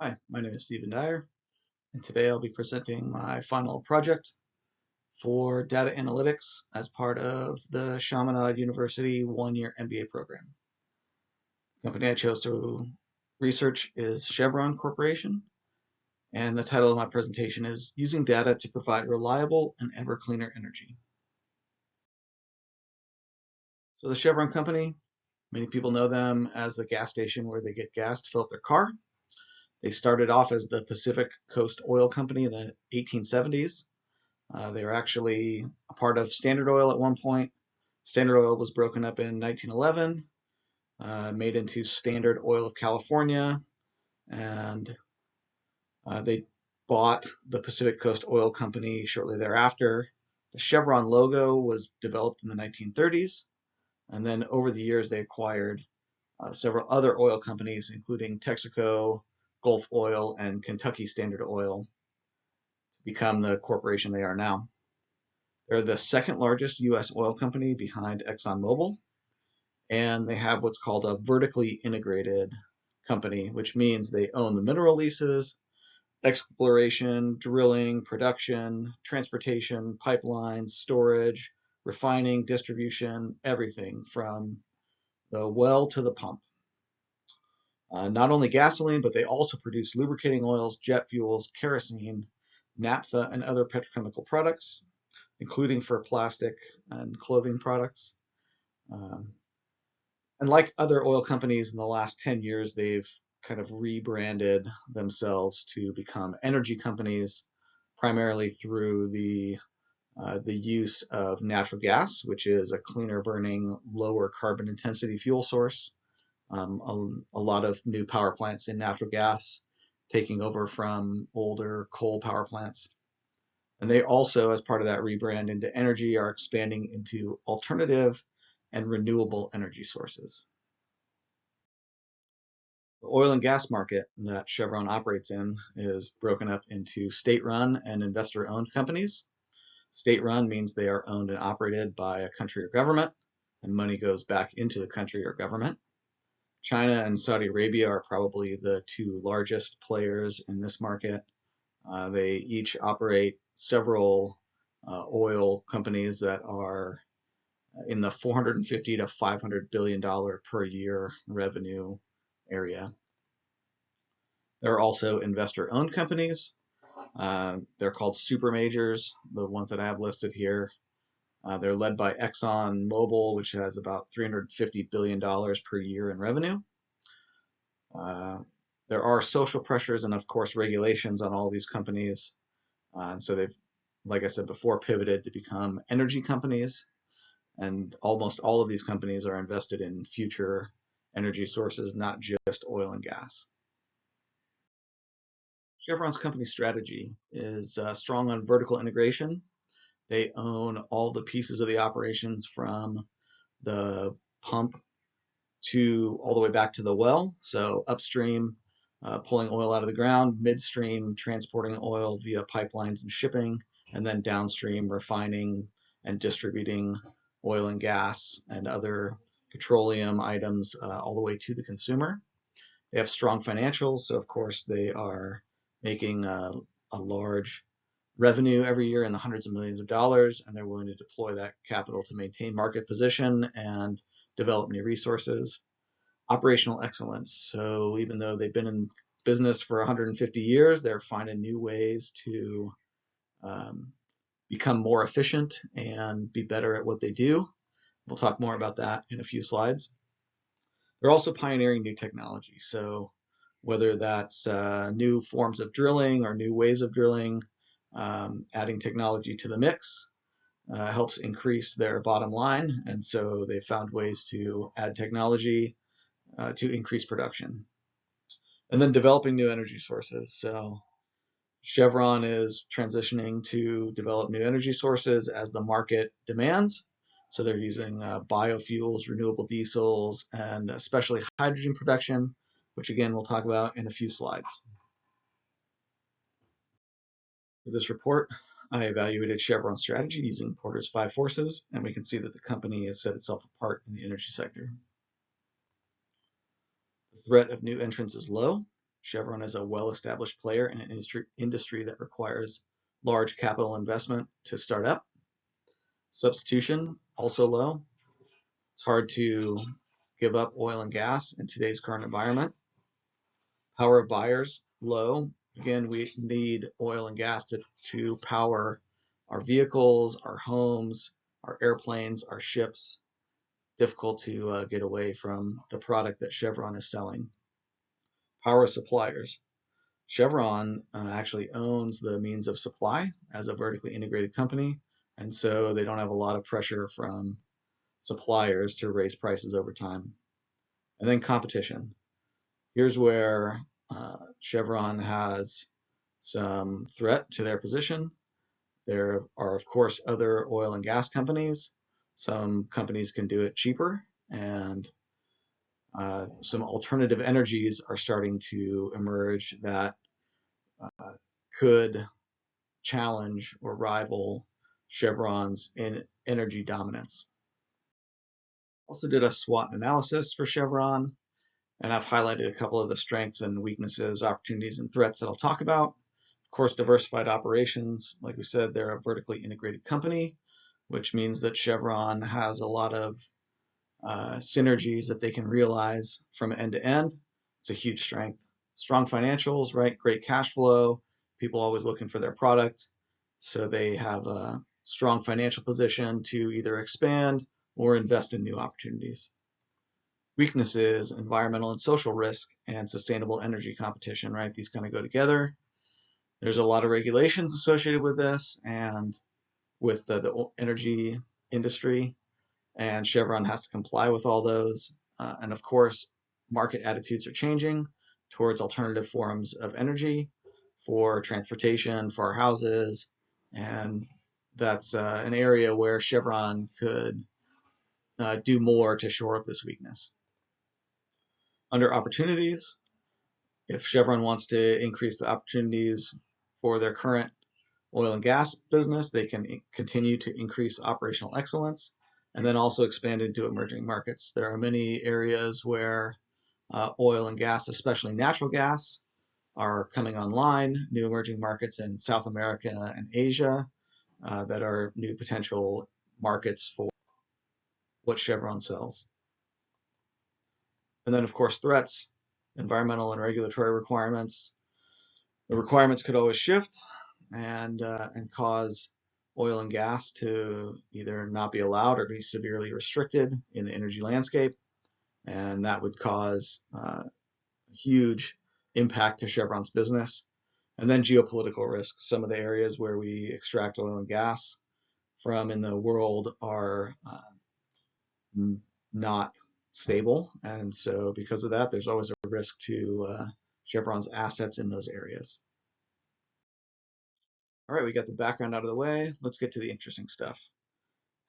Hi, my name is Dyer, and today I'll be presenting my final project for data analytics as part of the Chaminade University one-year MBA program. The company I chose to research is Chevron Corporation, and the title of my presentation is Using Data to Provide Reliable and Ever Cleaner Energy. So the Chevron company, many people know them as the gas station where they get gas to fill up their car. They started off as the Pacific Coast Oil Company in the 1870s. They were actually a part of Standard Oil at one point. Standard Oil was broken up in 1911, made into Standard Oil of California, and they bought the Pacific Coast Oil Company shortly thereafter. The Chevron logo was developed in the 1930s, and then over the years they acquired several other oil companies, including Texaco, Gulf Oil, and Kentucky Standard Oil, to become the corporation they are now. They're the second largest U.S. oil company behind ExxonMobil, and they have what's called a vertically integrated company, which means they own the mineral leases, exploration, drilling, production, transportation, pipelines, storage, refining, distribution, everything from the well to the pump. Not only gasoline, but they also produce lubricating oils, jet fuels, kerosene, naphtha, and other petrochemical products, including for plastic and clothing products. Um, and like other oil companies in the last 10 years, they've kind of rebranded themselves to become energy companies, primarily through the use of natural gas, which is a cleaner burning, lower carbon intensity fuel source. A lot of new power plants in natural gas taking over from older coal power plants. And they also, as part of that rebrand into energy, are expanding into alternative and renewable energy sources. The oil and gas market that Chevron operates in is broken up into state-run and investor-owned companies. State-run means they are owned and operated by a country or government, and money goes back into the country or government. China and Saudi Arabia are probably the two largest players in this market. They each operate several oil companies that are in the 450 to 500 billion dollar per year revenue area. There are also investor-owned companies. They're called super majors, the ones that I have listed here. They're led by ExxonMobil, which has about $350 billion per year in revenue. There are social pressures and, of course, regulations on all these companies. And so they've, like I said before, pivoted to become energy companies. And almost all of these companies are invested in future energy sources, not just oil and gas. Chevron's company strategy is strong on vertical integration. They own all the pieces of the operations from the pump to all the way back to the well. So upstream, pulling oil out of the ground, midstream, transporting oil via pipelines and shipping, and then downstream, refining and distributing oil and gas and other petroleum items all the way to the consumer. They have strong financials, so of course they are making a large revenue every year in the hundreds of millions of dollars, and they're willing to deploy that capital to maintain market position and develop new resources. Operational excellence. So even though they've been in business for 150 years, they're finding new ways to become more efficient and be better at what they do. We'll talk more about that in a few slides. They're also pioneering new technology. So whether that's new forms of drilling or new ways of drilling, adding technology to the mix helps increase their bottom line. And so they found ways to add technology to increase production. And then developing new energy sources. So Chevron is transitioning to develop new energy sources as the market demands. So they're using biofuels, renewable diesels, and especially hydrogen production, which again we'll talk about in a few slides. For this report, I evaluated Chevron's strategy using Porter's 5 forces, and we can see that the company has set itself apart in the energy sector. The threat of new entrants is low. Chevron is a well-established player in an industry that requires large capital investment to start up. Substitution, also low. It's hard to give up oil and gas in today's current environment. Power of buyers, low. Again, we need oil and gas to power our vehicles, our homes, our airplanes, our ships. Difficult to get away from the product that Chevron is selling. Power suppliers. Chevron actually owns the means of supply as a vertically integrated company, and so they don't have a lot of pressure from suppliers to raise prices over time. And then competition. Here's where Chevron has some threat to their position. There are, of course, other oil and gas companies. Some companies can do it cheaper, and some alternative energies are starting to emerge that could challenge or rival Chevron's energy dominance. Also did a SWOT analysis for Chevron, and I've highlighted a couple of the strengths and weaknesses, opportunities, and threats that I'll talk about. Of course, diversified operations. Like we said, they're a vertically integrated company, which means that Chevron has a lot of synergies that they can realize from end to end. It's a huge strength. Strong financials, right? Great cash flow. People always looking for their product. So they have a strong financial position to either expand or invest in new opportunities. Weaknesses, environmental and social risk, and sustainable energy competition, right? These kind of go together. There's a lot of regulations associated with this and with the energy industry, and Chevron has to comply with all those. And of course, market attitudes are changing towards alternative forms of energy for transportation, for our houses, and that's an area where Chevron could do more to shore up this weakness. Under opportunities, if Chevron wants to increase the opportunities for their current oil and gas business, they can continue to increase operational excellence and then also expand into emerging markets. There are many areas where oil and gas, especially natural gas, are coming online, new emerging markets in South America and Asia that are new potential markets for what Chevron sells. And then, of course, threats, environmental and regulatory requirements. The requirements could always shift and cause oil and gas to either not be allowed or be severely restricted in the energy landscape, and that would cause huge impact to Chevron's business. And then geopolitical risk. Some of the areas where we extract oil and gas from in the world are not stable, and so because of that, there's always a risk to Chevron's assets in those areas. All right, we got the background out of the way. Let's get to the interesting stuff.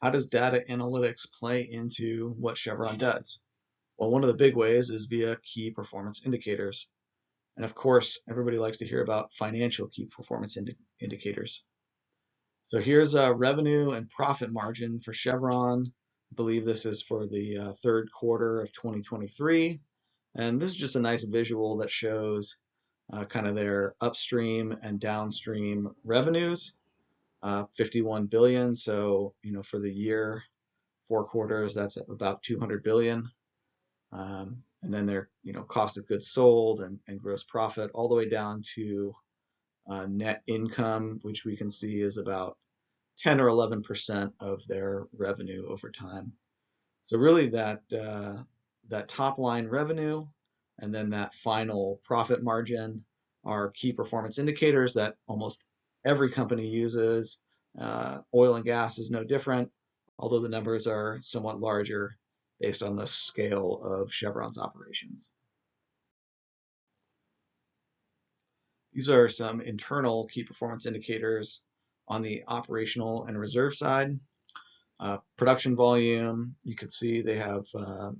How does data analytics play into what Chevron does? Well, one of the big ways is via key performance indicators. And of course, everybody likes to hear about financial key performance indicators. So here's a revenue and profit margin for Chevron. I believe this is for the third quarter of 2023. And this is just a nice visual that shows kind of their upstream and downstream revenues, 51 billion. So, for the year, 4 quarters, that's about 200 billion. And then their, cost of goods sold and gross profit all the way down to net income, which we can see is about 10 or 11% of their revenue over time. So really that top line revenue and then that final profit margin are key performance indicators that almost every company uses. Oil and gas is no different, although the numbers are somewhat larger based on the scale of Chevron's operations. These are some internal key performance indicators on the operational and reserve side. Production volume, you can see they have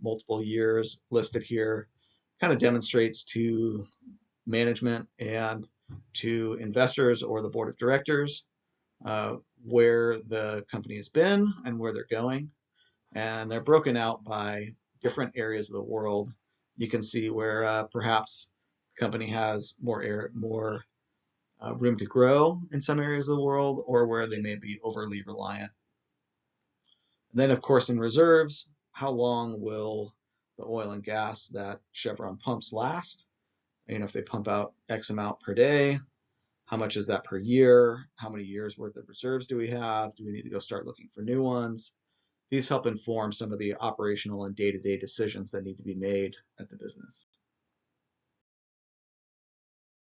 multiple years listed here. Kind of demonstrates to management and to investors or the board of directors where the company has been and where they're going. And they're broken out by different areas of the world. You can see where perhaps company has more room to grow in some areas of the world, or where they may be overly reliant. And then, of course, in reserves, how long will the oil and gas that Chevron pumps last? If they pump out X amount per day, how much is that per year? How many years worth of reserves do we have? Do we need to go start looking for new ones? These help inform some of the operational and day-to-day decisions that need to be made at the business.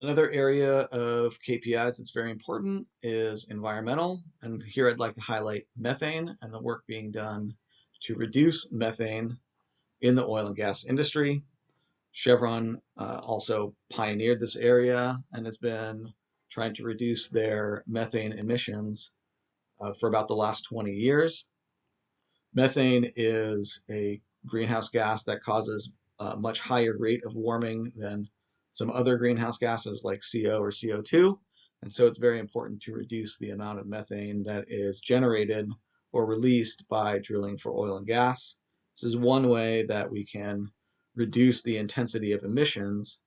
Another area of KPIs that's very important is environmental. And here I'd like to highlight methane and the work being done to reduce methane in the oil and gas industry. Chevron also pioneered this area and has been trying to reduce their methane emissions for about the last 20 years. Methane is a greenhouse gas that causes a much higher rate of warming than some other greenhouse gases like CO or CO2. And so it's very important to reduce the amount of methane that is generated or released by drilling for oil and gas. This is one way that we can reduce the intensity of emissions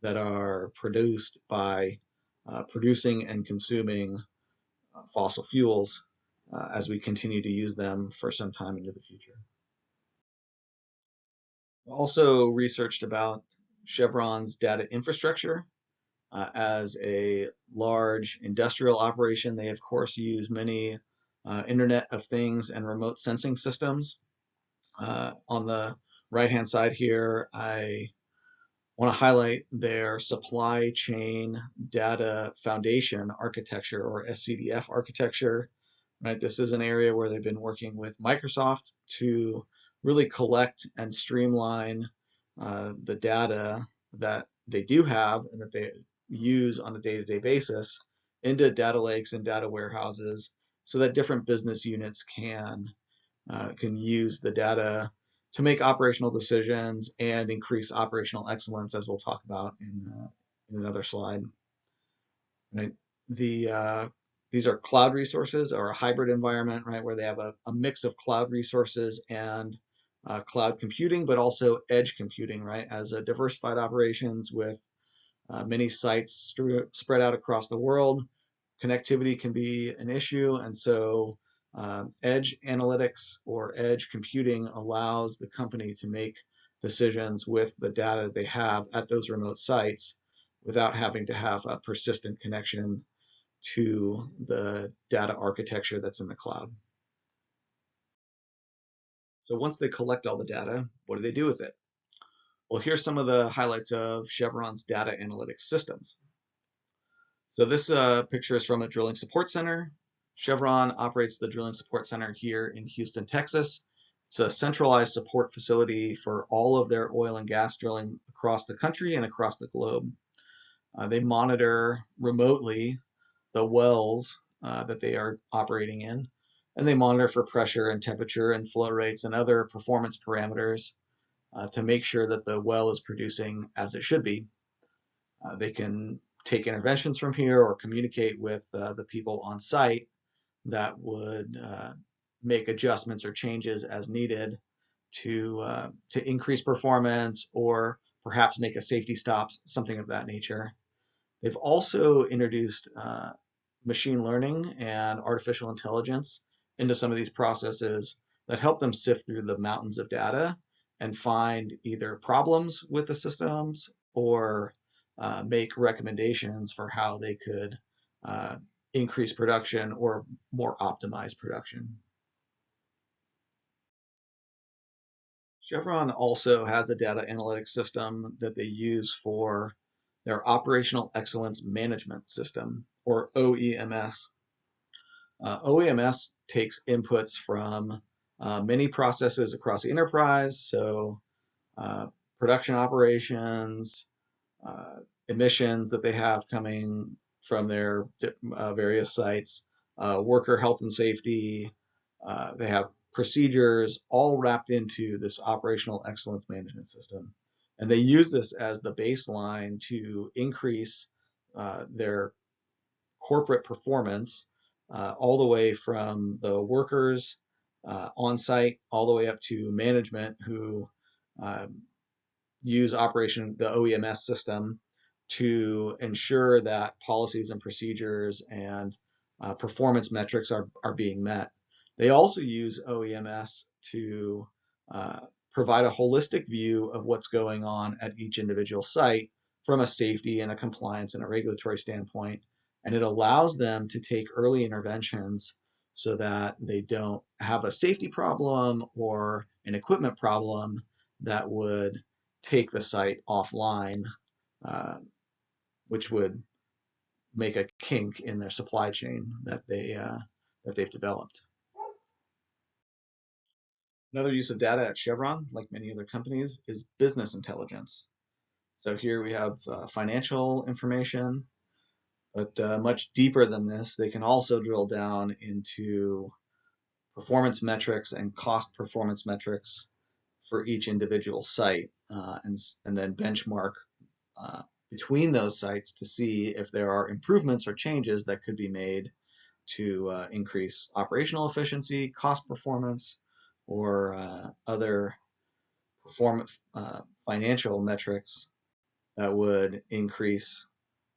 that are produced by producing and consuming fossil fuels as we continue to use them for some time into the future. Also researched about Chevron's data infrastructure. As a large industrial operation, they of course use many Internet of Things and remote sensing systems. On the right-hand side here, I want to highlight their supply chain data foundation architecture, or SCDF architecture. Right, this is an area where they've been working with Microsoft to really collect and streamline the data that they do have and that they use on a day-to-day basis into data lakes and data warehouses, so that different business units can use the data to make operational decisions and increase operational excellence, as we'll talk about in another slide. Right? These are cloud resources, or a hybrid environment, right, where they have a mix of cloud resources and cloud computing, but also edge computing, right, as a diversified operations with many sites spread out across the world. Connectivity can be an issue, and so edge analytics or edge computing allows the company to make decisions with the data they have at those remote sites without having to have a persistent connection to the data architecture that's in the cloud. So once they collect all the data, what do they do with it? Well, here's some of the highlights of Chevron's data analytics systems. So this picture is from a drilling support center. Chevron operates the drilling support center here in Houston, Texas. It's a centralized support facility for all of their oil and gas drilling across the country and across the globe. They monitor remotely the wells that they are operating in, and they monitor for pressure and temperature and flow rates and other performance parameters to make sure that the well is producing as it should be. They can take interventions from here or communicate with the people on site that would make adjustments or changes as needed to increase performance, or perhaps make a safety stop, something of that nature. They've also introduced machine learning and artificial intelligence into some of these processes that help them sift through the mountains of data and find either problems with the systems or make recommendations for how they could increase production or more optimize production. Chevron also has a data analytics system that they use for their Operational Excellence Management System, or OEMS. OEMS takes inputs from many processes across the enterprise, so production operations, emissions that they have coming from their various sites, worker health and safety. They have procedures all wrapped into this operational excellence management system. And they use this as the baseline to increase their corporate performance all the way from the workers on site all the way up to management who use the OEMS system to ensure that policies and procedures and performance metrics are being met. They also use OEMS to provide a holistic view of what's going on at each individual site from a safety and a compliance and a regulatory standpoint. And it allows them to take early interventions so that they don't have a safety problem or an equipment problem that would take the site offline, which would make a kink in their supply chain that they've developed. Another use of data at Chevron, like many other companies, is business intelligence. So here we have financial information, but much deeper than this, they can also drill down into performance metrics and cost performance metrics for each individual site, and then benchmark between those sites to see if there are improvements or changes that could be made to increase operational efficiency, cost performance, or other financial metrics that would increase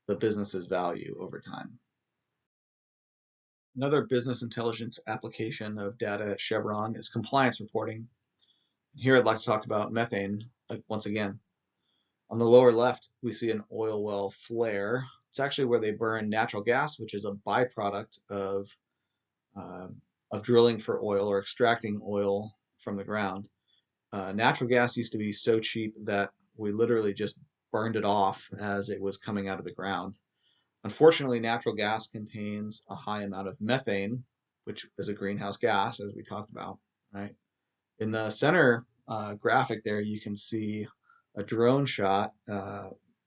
the business's value over time. Another business intelligence application of data at Chevron is compliance reporting. Here I'd like to talk about methane once again. On the lower left, we see an oil well flare. It's actually where they burn natural gas, which is a byproduct of drilling for oil or extracting oil from the ground. Natural gas used to be so cheap that we literally just burned it off as it was coming out of the ground. Unfortunately, natural gas contains a high amount of methane, which is a greenhouse gas, as we talked about, right? In the center graphic there, you can see a drone shot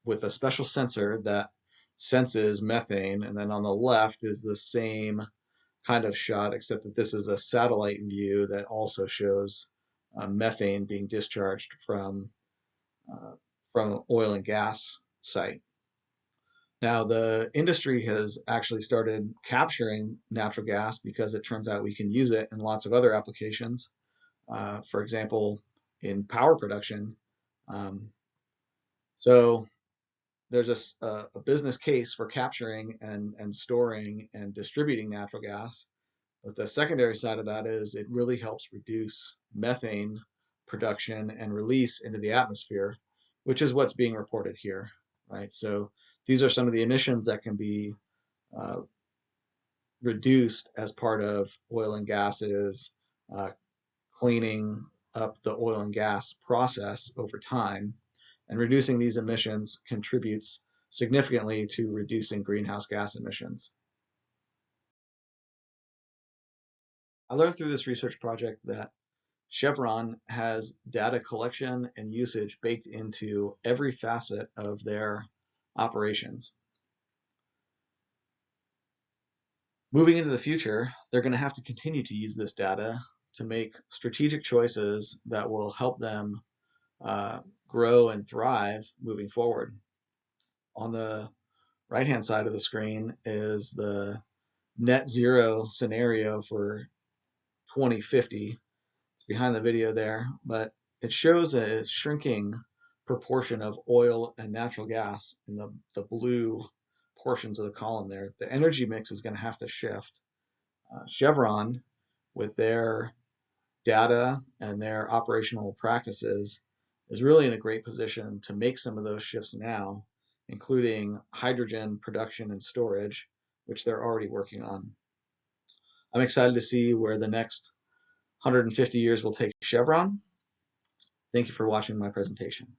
with a special sensor that senses methane, and then on the left is the same kind of shot, except that this is a satellite view that also shows methane being discharged from oil and gas site. Now, the industry has actually started capturing natural gas because it turns out we can use it in lots of other applications. For example, in power production. So there's a business case for capturing and storing and distributing natural gas. But the secondary side of that is it really helps reduce methane production and release into the atmosphere, which is what's being reported here, right? So these are some of the emissions that can be reduced as part of oil and gases, cleaning up the oil and gas process over time. And reducing these emissions contributes significantly to reducing greenhouse gas emissions. I learned through this research project that Chevron has data collection and usage baked into every facet of their operations. Moving into the future, they're going to have to continue to use this data to make strategic choices that will help them grow and thrive moving forward. On the right-hand side of the screen is the net zero scenario for 2050. It's behind the video there, but it shows a shrinking proportion of oil and natural gas in the blue portions of the column there. The energy mix is going to have to shift. Chevron, with their data and their operational practices, is really in a great position to make some of those shifts now, including hydrogen production and storage, which they're already working on. I'm excited to see where the next 150 years will take Chevron. Thank you for watching my presentation.